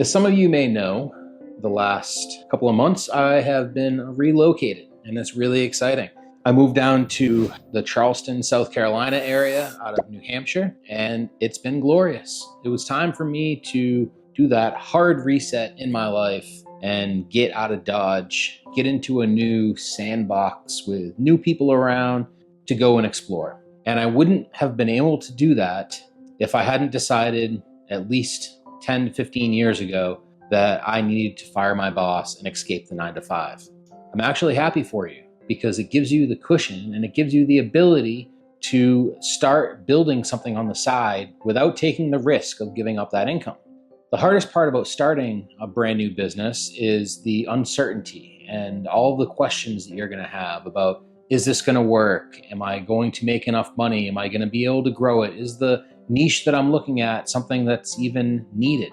As some of you may know, the last couple of months I have been relocated, and it's really exciting. I moved down to the Charleston, South Carolina area out of New Hampshire, and it's been glorious. It was time for me to do that hard reset in my life and get out of Dodge, get into a new sandbox with new people around to go and explore. And I wouldn't have been able to do that if I hadn't decided at least 10 to 15 years ago that I needed to fire my boss and escape the 9 to 5. I'm actually happy for you because it gives you the cushion and it gives you the ability to start building something on the side without taking the risk of giving up that income. The hardest part about starting a brand new business is the uncertainty and all the questions that you're going to have about, is this going to work? Am I going to make enough money? Am I going to be able to grow it? Is the niche that I'm looking at something that's even needed?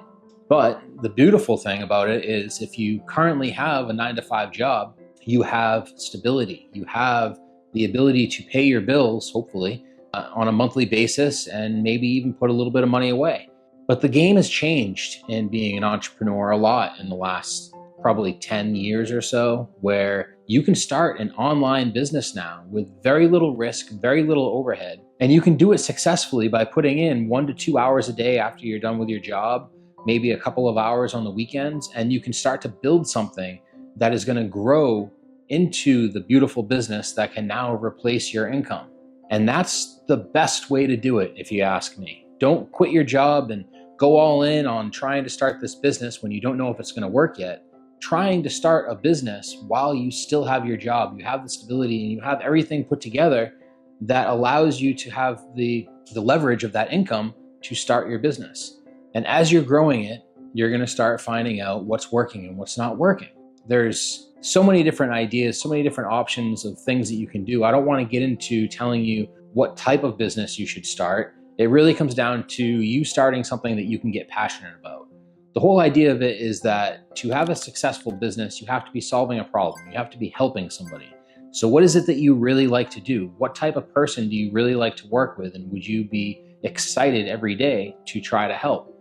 But the beautiful thing about it is if you currently have a 9 to 5 job, you have stability. You have the ability to pay your bills, hopefully, on a monthly basis and maybe even put a little bit of money away. But the game has changed in being an entrepreneur a lot in the last probably 10 years or so, where you can start an online business now with very little risk, very little overhead, and you can do it successfully by putting in 1 to 2 hours a day after you're done with your job, maybe a couple of hours on the weekends, and you can start to build something that is going to grow into the beautiful business that can now replace your income. And that's the best way to do it, if you ask me. Don't quit your job and go all in on trying to start this business when you don't know if it's going to work yet. Trying to start a business while you still have your job, you have the stability and you have everything put together that allows you to have the leverage of that income to start your business. And as you're growing it, you're going to start finding out what's working and what's not working. There's so many different ideas, so many different options of things that you can do. I don't want to get into telling you what type of business you should start. It really comes down to you starting something that you can get passionate about. The whole idea of it is that to have a successful business, you have to be solving a problem. You have to be helping somebody. So what is it that you really like to do? What type of person do you really like to work with? And would you be excited every day to try to help?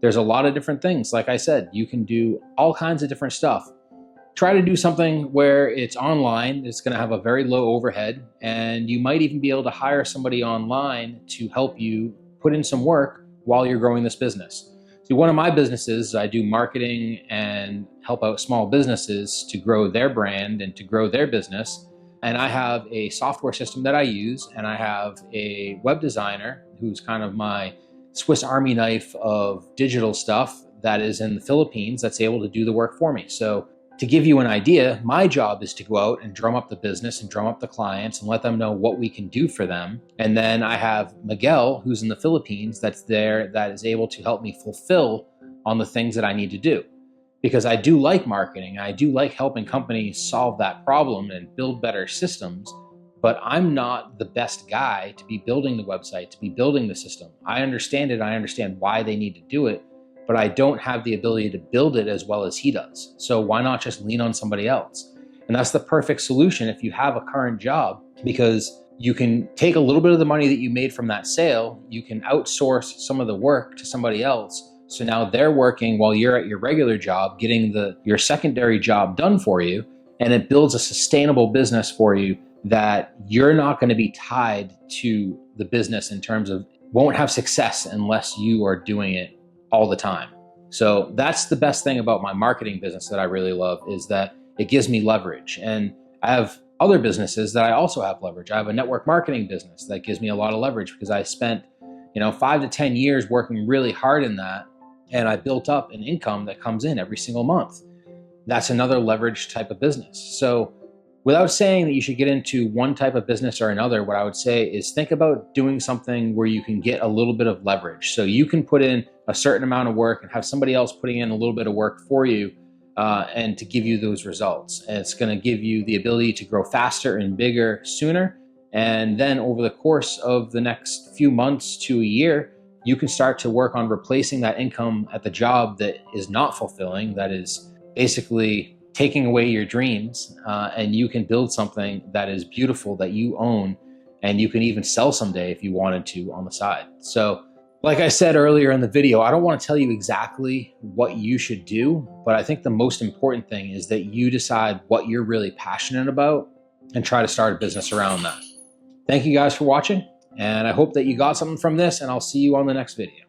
There's a lot of different things. Like I said, you can do all kinds of different stuff. Try to do something where it's online. It's going to have a very low overhead, and you might even be able to hire somebody online to help you put in some work while you're growing this business. See, one of my businesses, I do marketing and help out small businesses to grow their brand and to grow their business. And I have a software system that I use, and I have a web designer who's kind of my Swiss Army knife of digital stuff that is in the Philippines that's able to do the work for me. So to give you an idea, my job is to go out and drum up the business and drum up the clients and let them know what we can do for them. And then I have Miguel, who's in the Philippines, that's there, that is able to help me fulfill on the things that I need to do. Because I do like marketing, I do like helping companies solve that problem and build better systems, but I'm not the best guy to be building the website, to be building the system. I understand it, I understand why they need to do it, but I don't have the ability to build it as well as he does. So why not just lean on somebody else? And that's the perfect solution if you have a current job, because you can take a little bit of the money that you made from that sale, you can outsource some of the work to somebody else. So now they're working while you're at your regular job, getting your secondary job done for you, and it builds a sustainable business for you that you're not going to be tied to the business in terms of won't have success unless you are doing it all the time. So that's the best thing about my marketing business that I really love, is that it gives me leverage. And I have other businesses that I also have leverage. I have a network marketing business that gives me a lot of leverage because I spent 5 to 10 years working really hard in that, and I built up an income that comes in every single month. That's another leverage type of business. So without saying that you should get into one type of business or another, what I would say is think about doing something where you can get a little bit of leverage. So you can put in a certain amount of work and have somebody else putting in a little bit of work for you and to give you those results. And it's going to give you the ability to grow faster and bigger sooner. And then over the course of the next few months to a year, you can start to work on replacing that income at the job that is not fulfilling, that is basically taking away your dreams, and you can build something that is beautiful, that you own, and you can even sell someday if you wanted to on the side. So Like I said earlier in the video, I don't want to tell you exactly what you should do, but I think the most important thing is that you decide what you're really passionate about and try to start a business around that. Thank you guys for watching, and I hope that you got something from this, and I'll see you on the next video.